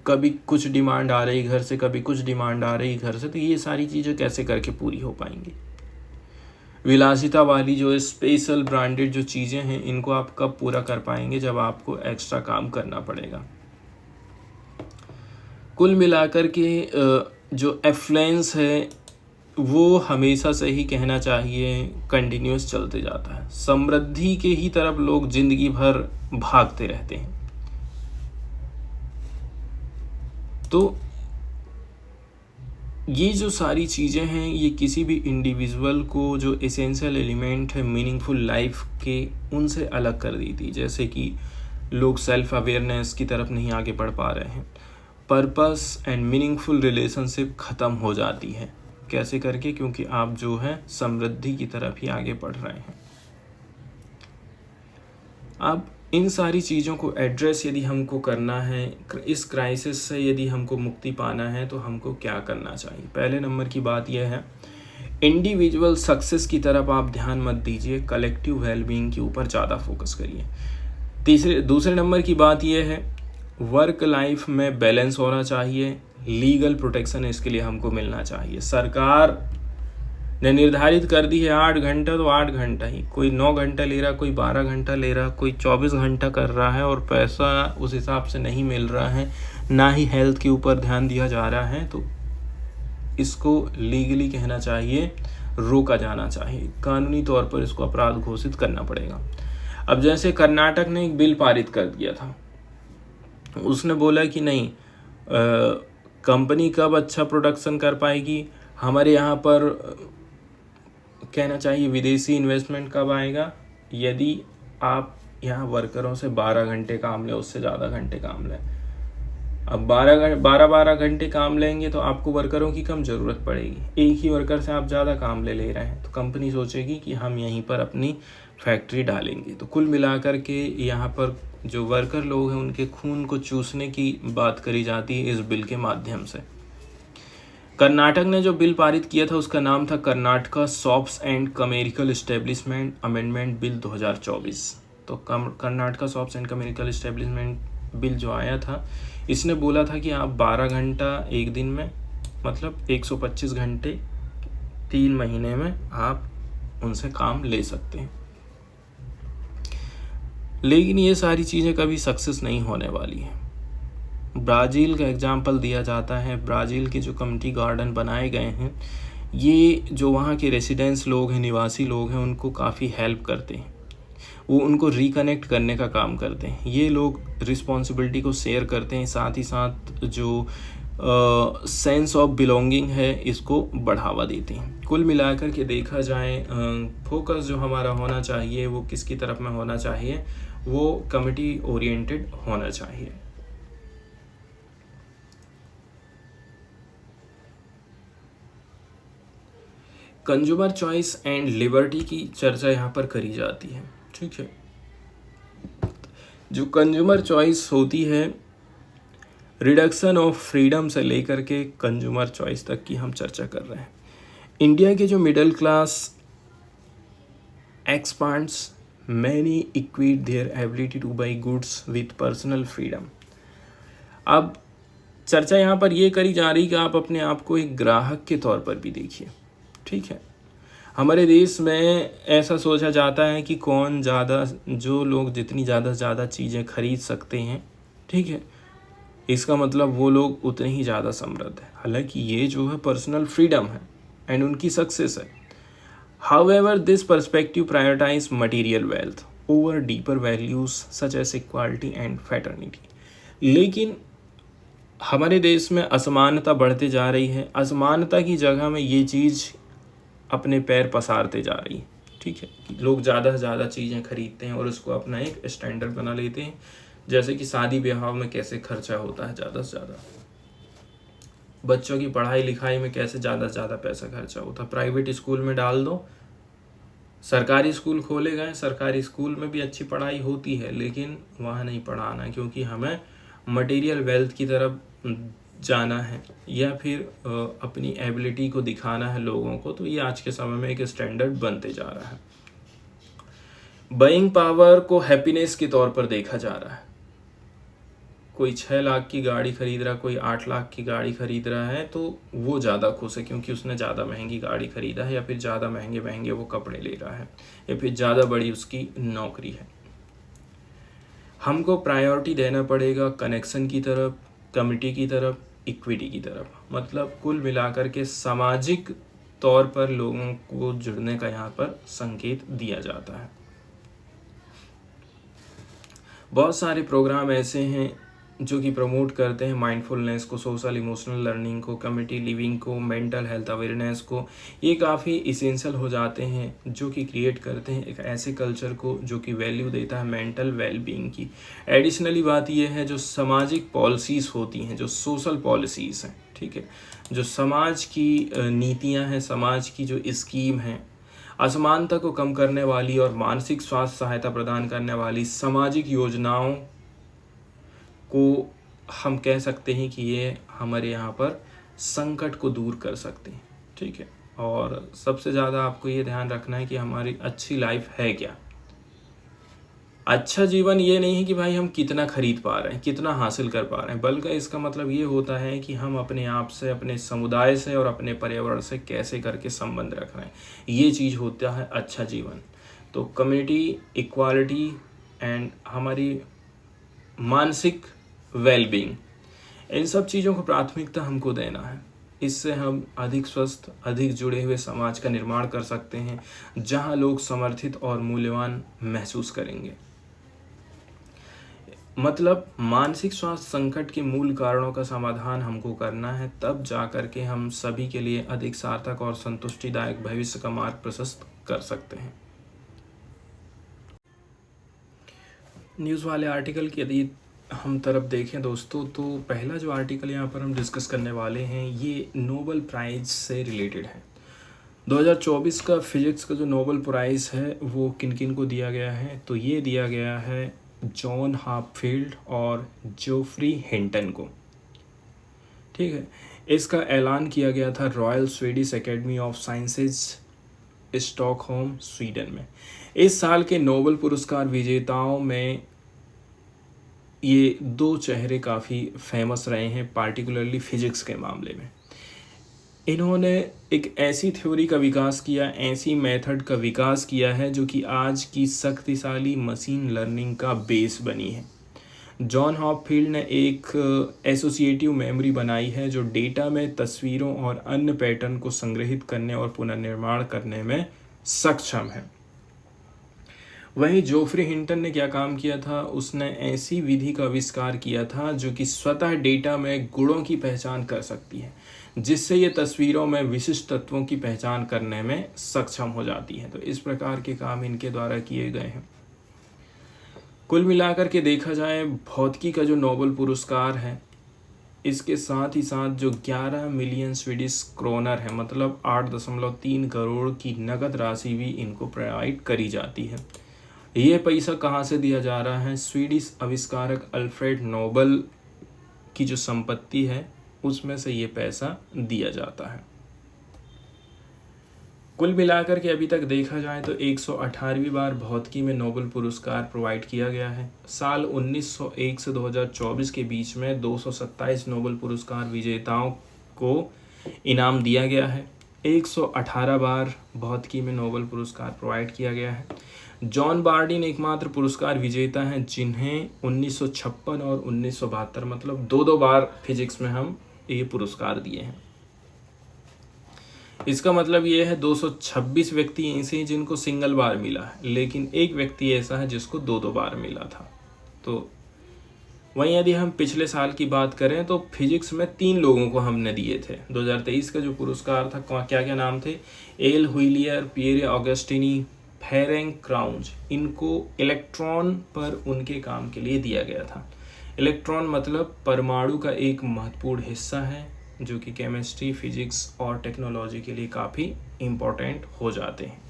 कभी कुछ डिमांड आ रही घर से, कभी कुछ डिमांड आ रही घर से, तो ये सारी चीज़ें कैसे करके पूरी हो पाएंगी? विलासिता वाली जो स्पेशल ब्रांडेड जो चीज़ें हैं, इनको आप कब पूरा कर पाएंगे? जब आपको एक्स्ट्रा काम करना पड़ेगा। कुल मिलाकर के जो एफ्लुएंस है वो हमेशा से ही कहना चाहिए कंटिन्यूस चलते जाता है। समृद्धि के ही तरफ लोग जिंदगी भर भागते रहते हैं। तो ये जो सारी चीज़ें हैं, ये किसी भी इंडिविजुअल को जो एसेंशियल एलिमेंट है मीनिंगफुल लाइफ के, उनसे अलग कर दी थी। जैसे कि लोग सेल्फ अवेयरनेस की तरफ नहीं आगे बढ़ पा रहे हैं, पर्पस एंड मीनिंगफुल रिलेशनशिप ख़त्म हो जाती है। कैसे करके? क्योंकि आप जो है समृद्धि की तरफ ही आगे बढ़ रहे हैं। अब इन सारी चीज़ों को एड्रेस यदि हमको करना है, इस क्राइसिस से यदि हमको मुक्ति पाना है, तो हमको क्या करना चाहिए? पहले नंबर की बात यह है, इंडिविजुअल सक्सेस की तरफ आप ध्यान मत दीजिए, कलेक्टिव वेलबींग के ऊपर ज़्यादा फोकस करिए। दूसरे नंबर की बात यह है, वर्क लाइफ में बैलेंस होना चाहिए, लीगल प्रोटेक्शन इसके लिए हमको मिलना चाहिए। सरकार ने निर्धारित कर दी है 8 घंटा, तो 8 घंटा ही, कोई 9 घंटा ले रहा, कोई 12 घंटा ले रहा, कोई 24 घंटा कर रहा है और पैसा उस हिसाब से नहीं मिल रहा है, ना ही हेल्थ के ऊपर ध्यान दिया जा रहा है, तो इसको लीगली कहना चाहिए, रोका जाना चाहिए, कानूनी तौर पर इसको अपराध घोषित करना पड़ेगा। अब जैसे कर्नाटक ने एक बिल पारित कर दिया था, उसने बोला कि नहीं, कंपनी कब अच्छा प्रोडक्शन कर पाएगी, हमारे यहाँ पर कहना चाहिए विदेशी इन्वेस्टमेंट कब आएगा, यदि आप यहाँ वर्करों से 12 घंटे काम लें, उससे ज़्यादा घंटे काम लें। अब 12 घंटे काम लेंगे तो आपको वर्करों की कम ज़रूरत पड़ेगी। एक ही वर्कर से आप ज़्यादा काम ले रहे हैं, तो कंपनी सोचेगी कि हम यहीं पर अपनी फैक्ट्री डालेंगे। तो कुल मिलाकर के यहाँ पर जो वर्कर लोग हैं, उनके खून को चूसने की बात करी जाती है इस बिल के माध्यम से। कर्नाटक ने जो बिल पारित किया था, उसका नाम था Karnataka shops and commercial establishment amendment bill 2024। तो Karnataka shops and commercial establishment bill जो आया था, इसने बोला था कि आप 12 घंटा एक दिन में, मतलब 125 घंटे 3 महीने में आप उनसे काम ले सकते हैं। लेकिन ये सारी चीज़ें कभी सक्सेस नहीं होने वाली हैं। ब्राज़ील का एग्जाम्पल दिया जाता है। ब्राज़ील के जो कम्युनिटी गार्डन बनाए गए हैं, ये जो वहाँ के रेसिडेंट्स लोग हैं, निवासी लोग हैं, उनको काफ़ी हेल्प करते हैं, वो उनको रिकनेक्ट करने का काम करते हैं। ये लोग रिस्पॉन्सिबिलिटी को शेयर करते हैं, साथ ही साथ जो सेंस ऑफ बिलोंगिंग है, इसको बढ़ावा देते हैं। कुल मिलाकर के देखा जाए, फोकस जो हमारा होना चाहिए वो किसकी तरफ में होना चाहिए, वो कम्युनिटी ओरिएंटेड होना चाहिए। कंज्यूमर चॉइस एंड लिबर्टी की चर्चा यहाँ पर करी जाती है। ठीक है, जो कंज्यूमर चॉइस होती है, रिडक्शन ऑफ फ्रीडम से लेकर के कंज्यूमर चॉइस तक की हम चर्चा कर रहे हैं। इंडिया के जो middle class expands many equate their ability two by goods with personal freedom. अब चर्चा यहाँ पर ये करी जा रही कि आप अपने आप को एक ग्राहक के तौर पर भी देखिए। ठीक है, हमारे देश में ऐसा सोचा जाता है कि कौन ज़्यादा, जो लोग जितनी ज़्यादा से ज़्यादा चीज़ें खरीद सकते हैं, ठीक है, इसका मतलब वो लोग उतने ही ज़्यादा समृद्ध हैं। हालांकि ये जो है पर्सनल फ्रीडम है एंड उनकी सक्सेस है। However, this perspective prioritizes material wealth over deeper values such as equality and fraternity. लेकिन हमारे देश में असमानता बढ़ते जा रही है। असमानता की जगह में ये चीज़ अपने पैर पसारते जा रही है, ठीक है। लोग ज़्यादा से ज़्यादा चीज़ें खरीदते हैं और उसको अपना एक स्टैंडर्ड बना लेते हैं, जैसे कि शादी ब्याह में कैसे खर्चा होता है ज़्यादा से ज़्यादा, बच्चों की पढ़ाई लिखाई में कैसे ज़्यादा से ज़्यादा पैसा खर्चा होता है। प्राइवेट स्कूल में डाल दो, सरकारी स्कूल खोले गए, सरकारी स्कूल में भी अच्छी पढ़ाई होती है, लेकिन वहाँ नहीं पढ़ाना है क्योंकि हमें मटेरियल वेल्थ की तरफ जाना है या फिर अपनी एबिलिटी को दिखाना है लोगों को। तो ये आज के समय में एक स्टैंडर्ड बनते जा रहा है। बाइंग पावर को हैप्पीनेस के तौर पर देखा जा रहा है। कोई 6 लाख की गाड़ी खरीद रहा है, कोई 8 लाख की गाड़ी खरीद रहा है, तो वो ज़्यादा खुश है क्योंकि उसने ज़्यादा महंगी गाड़ी खरीदा है, या फिर ज़्यादा महंगे महंगे वो कपड़े ले रहा है, या फिर ज़्यादा बड़ी उसकी नौकरी है। हमको प्रायोरिटी देना पड़ेगा कनेक्शन की तरफ, कमिटी की तरफ, इक्विटी की तरफ। मतलब कुल मिलाकर के सामाजिक तौर पर लोगों को जुड़ने का यहाँ पर संकेत दिया जाता है। बहुत सारे प्रोग्राम ऐसे हैं जो कि प्रमोट करते हैं माइंडफुलनेस को, सोशल इमोशनल लर्निंग को, कम्युनिटी लिविंग को, मेंटल हेल्थ अवेयरनेस को। ये काफ़ी इसेंशियल हो जाते हैं जो कि क्रिएट करते हैं एक ऐसे कल्चर को जो कि वैल्यू देता है मेंटल वेलबींग की। एडिशनली बात यह है जो सामाजिक पॉलिसीज़ होती हैं, जो सोशल पॉलिसीज़ हैं, ठीक है, जो समाज की नीतियाँ हैं, समाज की जो स्कीम हैं, असमानता को कम करने वाली और मानसिक स्वास्थ्य सहायता प्रदान करने वाली सामाजिक योजनाओं को हम कह सकते हैं कि ये हमारे यहाँ पर संकट को दूर कर सकते हैं, ठीक है। और सबसे ज़्यादा आपको ये ध्यान रखना है कि हमारी अच्छी लाइफ है क्या। अच्छा जीवन ये नहीं है कि भाई हम कितना खरीद पा रहे हैं, कितना हासिल कर पा रहे हैं, बल्कि इसका मतलब ये होता है कि हम अपने आप से, अपने समुदाय से और अपने पर्यावरण से कैसे करके संबंध रख रहे हैं। ये चीज़ होता है अच्छा जीवन। तो कम्युनिटी, इक्वालिटी एंड हमारी मानसिक वेलबींग, इन सब चीज़ों को प्राथमिकता हमको देना है। इससे हम अधिक स्वस्थ, अधिक जुड़े हुए समाज का निर्माण कर सकते हैं जहां लोग समर्थित और मूल्यवान महसूस करेंगे। मतलब मानसिक स्वास्थ्य संकट के मूल कारणों का समाधान हमको करना है, तब जाकर के हम सभी के लिए अधिक सार्थक और संतुष्टिदायक भविष्य का मार्ग प्रशस्त कर सकते हैं। न्यूज़ वाले आर्टिकल की यदि हम तरफ देखें दोस्तों, तो पहला जो आर्टिकल यहाँ पर हम डिस्कस करने वाले हैं ये नोबेल प्राइज़ से रिलेटेड है। 2024 का फिजिक्स का जो नोबेल प्राइज़ है वो किन किन को दिया गया है, तो ये दिया गया है जॉन हाफील्ड और जोफ्री हिंटन को, ठीक है। इसका ऐलान किया गया था royal Swedish academy of sciences Stockholm, Sweden में। इस साल के नोबेल पुरस्कार विजेताओं में ये 2 चेहरे काफ़ी फेमस रहे हैं, पार्टिकुलरली फिजिक्स के मामले में। इन्होंने एक ऐसी थ्योरी का विकास किया, ऐसी मेथड का विकास किया है जो कि आज की शक्तिशाली मशीन लर्निंग का बेस बनी है। जॉन हॉपफील्ड ने एक एसोसिएटिव मेमोरी बनाई है जो डेटा में तस्वीरों और अन्य पैटर्न को संग्रहित करने और पुनर्निर्माण करने में सक्षम है। वहीं जोफ्री हिंटन ने क्या काम किया था, उसने ऐसी विधि का आविष्कार किया था जो कि स्वतः डेटा में गुणों की पहचान कर सकती है, जिससे ये तस्वीरों में विशिष्ट तत्वों की पहचान करने में सक्षम हो जाती है। तो इस प्रकार के काम इनके द्वारा किए गए हैं। कुल मिलाकर के देखा जाए, भौतिकी का जो नोबेल पुरस्कार है, इसके साथ ही साथ जो 11 मिलियन स्वीडिश क्रोनर है, मतलब 8.3 करोड़ की नकद राशि भी इनको प्रोवाइड करी जाती है। ये पैसा कहाँ से दिया जा रहा है? स्वीडिश आविष्कारक अल्फ्रेड नोबेल की जो संपत्ति है उसमें से ये पैसा दिया जाता है। कुल मिलाकर के अभी तक देखा जाए तो 118वीं बार भौतिकी में नोबेल पुरस्कार प्रोवाइड किया गया है। साल 1901 से 2024 के बीच में 227 नोबेल पुरस्कार विजेताओं को इनाम दिया गया है। 118 बार भौतिकी में नोबेल पुरस्कार प्रोवाइड किया गया है। जॉन बार्डिन एकमात्र पुरस्कार विजेता हैं जिन्हें 1956 और 1972 मतलब दो दो बार फिजिक्स में हम ये पुरस्कार दिए हैं। इसका मतलब ये है 226 व्यक्ति ऐसे हैं जिनको सिंगल बार मिला है, लेकिन एक व्यक्ति ऐसा है जिसको दो दो बार मिला था। तो वहीं यदि हम पिछले साल की बात करें तो फिजिक्स में 3 लोगों को हमने दिए थे। 2023 का जो पुरस्कार था, क्या क्या नाम थे? L'Huilier, Pierre Augustin, Ferenc Krausz. इनको इलेक्ट्रॉन पर उनके काम के लिए दिया गया था। इलेक्ट्रॉन मतलब परमाणु का एक महत्वपूर्ण हिस्सा है जो कि केमिस्ट्री, फिजिक्स और टेक्नोलॉजी के लिए काफ़ी इम्पोर्टेंट हो जाते हैं।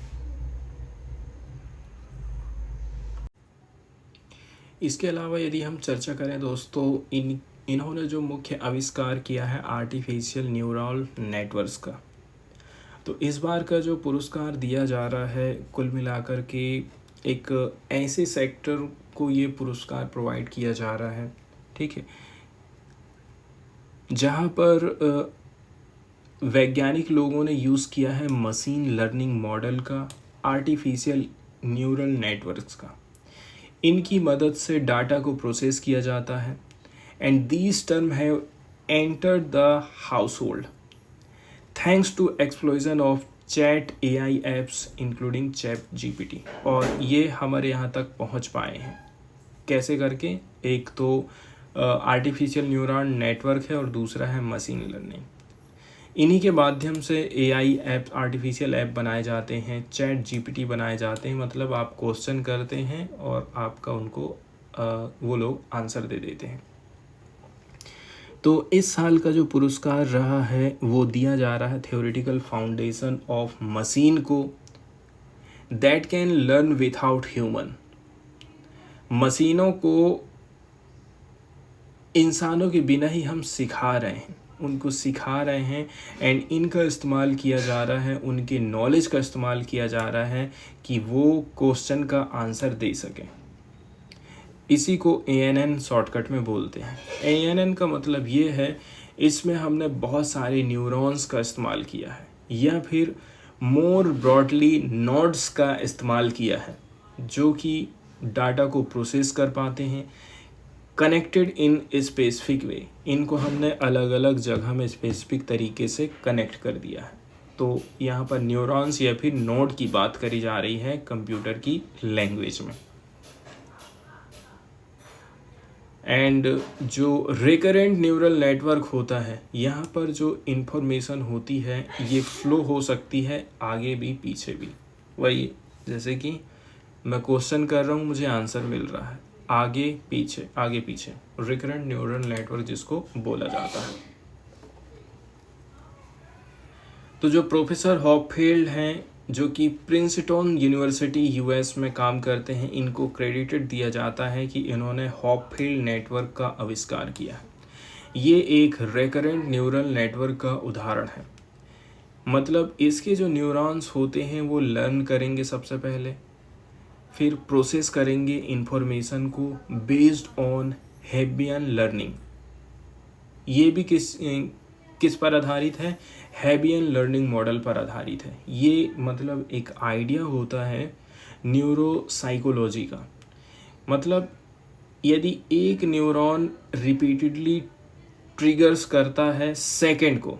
इसके अलावा यदि हम चर्चा करें दोस्तों, इन्होंने जो मुख्य आविष्कार किया है आर्टिफिशियल न्यूरल नेटवर्क्स का, तो इस बार का जो पुरस्कार दिया जा रहा है कुल मिलाकर के एक ऐसे सेक्टर को ये पुरस्कार प्रोवाइड किया जा रहा है, ठीक है, जहाँ पर वैज्ञानिक लोगों ने यूज़ किया है मशीन लर्निंग मॉडल का, आर्टिफिशियल न्यूरल नेटवर्क्स का। इनकी मदद से डाटा को प्रोसेस किया जाता है and these term have entered the household thanks to explosion of chat AI apps including chat GPT। और ये हमारे यहाँ तक पहुँच पाए हैं कैसे करके? एक तो आर्टिफिशियल न्यूरल नेटवर्क है और दूसरा है मशीन लर्निंग। इन्हीं के माध्यम से AI ऐप, आर्टिफिशियल ऐप बनाए जाते हैं, चैट GPT बनाए जाते हैं। मतलब आप क्वेश्चन करते हैं और आपका उनको वो लोग आंसर दे देते हैं। तो इस साल का जो पुरस्कार रहा है वो दिया जा रहा है थ्योरेटिकल फाउंडेशन ऑफ मशीन को that can learn without human. मशीनों को इंसानों के बिना ही हम सिखा रहे हैं, उनको सिखा रहे हैं एंड इनका इस्तेमाल किया जा रहा है, उनके नॉलेज का इस्तेमाल किया जा रहा है कि वो क्वेश्चन का आंसर दे सकें। इसी को ANN शॉर्टकट में बोलते हैं। ANN का मतलब ये है, इसमें हमने बहुत सारे न्यूरॉन्स का इस्तेमाल किया है या फिर मोर ब्रॉडली नोड्स का इस्तेमाल किया है जो कि डाटा को प्रोसेस कर पाते हैं कनेक्टेड इन स्पेसिफिक वे। इनको हमने अलग अलग जगह में स्पेसिफिक तरीके से कनेक्ट कर दिया है। तो यहाँ पर न्यूरॉन्स या फिर नोड की बात करी जा रही है कंप्यूटर की लैंग्वेज में। एंड जो रिकरेंट न्यूरल नेटवर्क होता है, यहाँ पर जो इन्फॉर्मेशन होती है ये फ्लो हो सकती है आगे भी पीछे भी। वही जैसे कि मैं क्वेश्चन कर रहा हूँ, मुझे आंसर मिल रहा है, आगे पीछे रिकरेंट न्यूरल नेटवर्क जिसको बोला जाता है। तो जो प्रोफेसर हॉपफील्ड हैं जो कि प्रिंसटन यूनिवर्सिटी US में काम करते हैं, इनको क्रेडिटेड दिया जाता है कि इन्होंने हॉपफील्ड नेटवर्क का आविष्कार किया है। ये एक रिकरेंट न्यूरल नेटवर्क का उदाहरण है। मतलब इसके जो न्यूरॉन्स होते हैं वो लर्न करेंगे सबसे पहले, फिर प्रोसेस करेंगे इंफॉर्मेशन को बेस्ड ऑन हेबियन लर्निंग। ये भी किस पर आधारित है? हेबियन लर्निंग मॉडल पर आधारित है। ये मतलब एक आइडिया होता है न्यूरोसाइकोलॉजी का। मतलब यदि एक न्यूरॉन रिपीटेडली ट्रिगर्स करता है सेकंड को,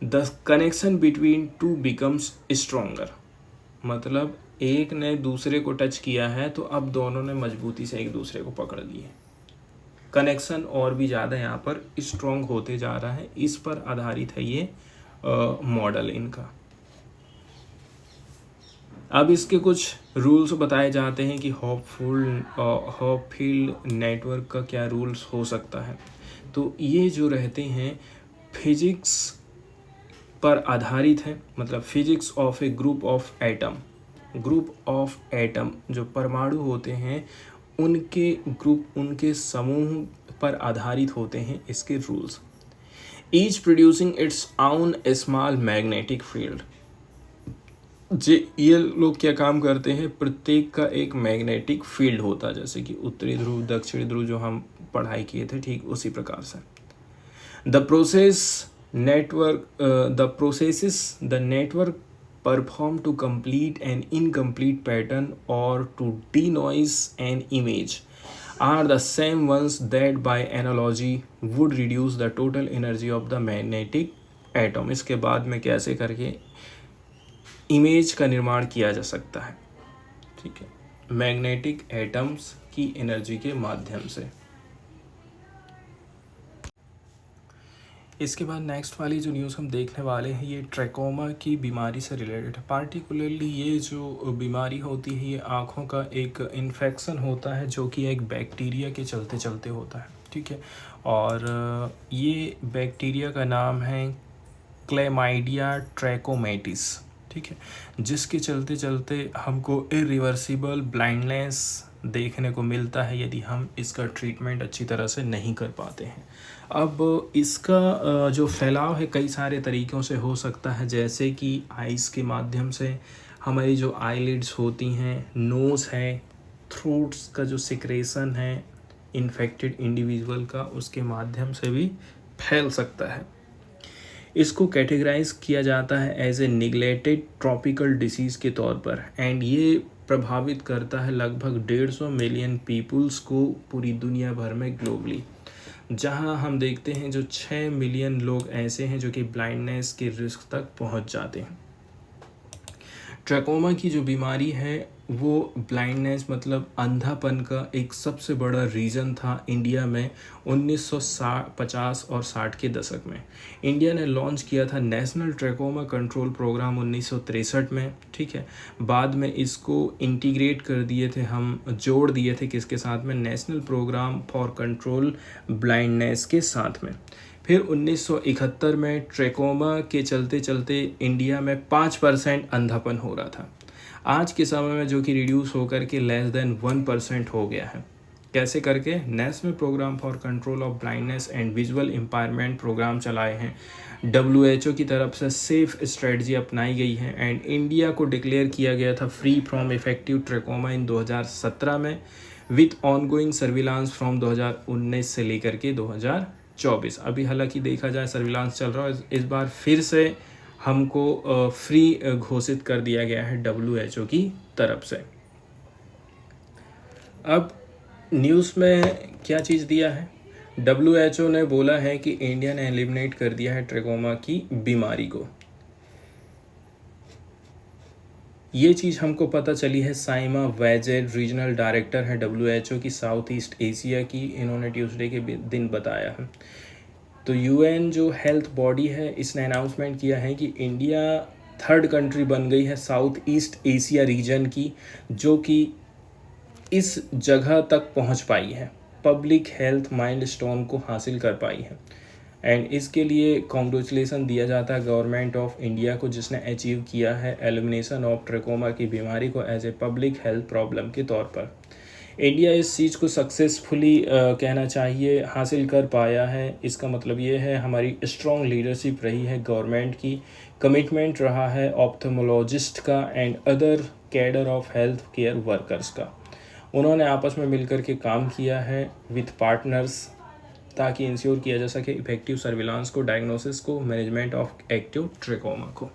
the connection between two becomes stronger. मतलब एक ने दूसरे को टच किया है तो अब दोनों ने मजबूती से एक दूसरे को पकड़ लिए, कनेक्शन और भी ज़्यादा यहाँ पर स्ट्रॉन्ग होते जा रहा है। इस पर आधारित है ये मॉडल इनका। अब इसके कुछ रूल्स बताए जाते हैं कि हॉपफील्ड नेटवर्क का क्या रूल्स हो सकता है। तो ये जो रहते हैं फिजिक्स पर आधारित है। मतलब physics of A group of atom, जो परमाणु होते हैं उनके ग्रुप, उनके समूह पर आधारित होते हैं इसके rules. Each producing its own small magnetic field. ये लोग क्या काम करते हैं? प्रत्येक का एक मैग्नेटिक फील्ड होता है, जैसे कि उत्तरी ध्रुव, दक्षिणी ध्रुव जो हम पढ़ाई किए थे, ठीक उसी प्रकार से। The process network the processes the network perform to complete an incomplete pattern or to denoise an image are the same ones that by analogy would reduce the total energy of the magnetic atom। इसके बाद में कैसे करके image का निर्माण किया जा सकता है, ठीक है, मैग्नेटिक एटम्स की एनर्जी के माध्यम से। इसके बाद नेक्स्ट वाली जो न्यूज़ हम देखने वाले हैं ये ट्रैकोमा की बीमारी से रिलेटेड है। पार्टिकुलरली ये जो बीमारी होती है ये आँखों का एक इन्फेक्शन होता है जो कि एक बैक्टीरिया के चलते चलते होता है, ठीक है। और ये बैक्टीरिया का नाम है क्लेमाइडिया ट्रैकोमेटिस, ठीक है, जिसके चलते चलते हमको इरिवर्सिबल ब्लाइंडनेस देखने को मिलता है यदि हम इसका ट्रीटमेंट अच्छी तरह से नहीं कर पाते हैं। अब इसका जो फैलाव है कई सारे तरीक़ों से हो सकता है, जैसे कि आइज़ के माध्यम से, हमारी जो आईलिड्स होती हैं, नोज़ है, थ्रोट्स का जो सिक्रेशन है इन्फेक्टेड इंडिविजुअल का, उसके माध्यम से भी फैल सकता है। इसको कैटेगराइज किया जाता है as a neglected tropical disease के तौर पर, एंड ये प्रभावित करता है लगभग 150 मिलियन पीपुल्स को पूरी दुनिया भर में ग्लोबली, जहां हम देखते हैं जो 6 मिलियन लोग ऐसे हैं जो कि ब्लाइंडनेस के रिस्क तक पहुंच जाते हैं। ट्रैकोमा की जो बीमारी है वो ब्लाइंडनेस मतलब अंधापन का एक सबसे बड़ा रीज़न था इंडिया में 1950 और 60 के दशक में। इंडिया ने लॉन्च किया था नेशनल ट्रैकोमा कंट्रोल प्रोग्राम 1963 में, ठीक है। बाद में इसको इंटीग्रेट कर दिए थे, हम जोड़ दिए थे किसके साथ में, national programme for control blindness के साथ में। फिर 1971 में ट्रैकोमा के चलते चलते इंडिया में 5% अंधापन हो रहा था, आज के समय में जो कि रिड्यूस होकर के लेस देन 1% हो गया है। कैसे करके, national programme for control of blindness and visual impairment program चलाए हैं, WHO की तरफ से सेफ स्ट्रेटजी अपनाई गई है, एंड इंडिया को डिक्लेयर किया गया था फ्री फ्रॉम इफेक्टिव ट्रैकोमा इन 2017 में, विथ ऑनगोइंग सर्विलांस फ्रॉम 2019 से लेकर के 2024। अभी हालांकि देखा जाए सर्विलांस चल रहा है, इस बार फिर से हमको फ्री घोषित कर दिया गया है WHO की तरफ से। अब न्यूज़ में क्या चीज़ दिया है, WHO ने बोला है कि इंडिया ने एलिमिनेट कर दिया है ट्रैकोमा की बीमारी को। ये चीज़ हमको पता चली है, साइमा वैजेड रीजनल डायरेक्टर है WHO की साउथ ईस्ट एशिया की, इन्होंने ट्यूसडे के दिन बताया है। तो UN जो हेल्थ बॉडी है इसने अनाउंसमेंट किया है कि इंडिया 3rd कंट्री बन गई है साउथ ईस्ट एशिया रीजन की जो कि इस जगह तक पहुंच पाई है, पब्लिक हेल्थ माइलस्टोन को हासिल कर पाई है, एंड इसके लिए कॉन्ग्रेचुलेसन दिया जाता है गवर्नमेंट ऑफ इंडिया को जिसने अचीव किया है एलिमिनेशन ऑफ ट्रैकोमा की बीमारी को as a public health problem के तौर पर। इंडिया इस चीज़ को सक्सेसफुली कहना चाहिए हासिल कर पाया है। इसका मतलब ये है हमारी स्ट्रॉन्ग लीडरशिप रही है गवर्नमेंट की, कमिटमेंट रहा है ऑप्थेमोलॉजिस्ट का and other cadre of health care workers का। उन्होंने आपस में मिलकर के काम किया है विथ पार्टनर्स ताकि इंश्योर किया जा सके इफेक्टिव सर्विलांस को, डायग्नोसिस को, मैनेजमेंट ऑफ एक्टिव ट्रैकोमा को।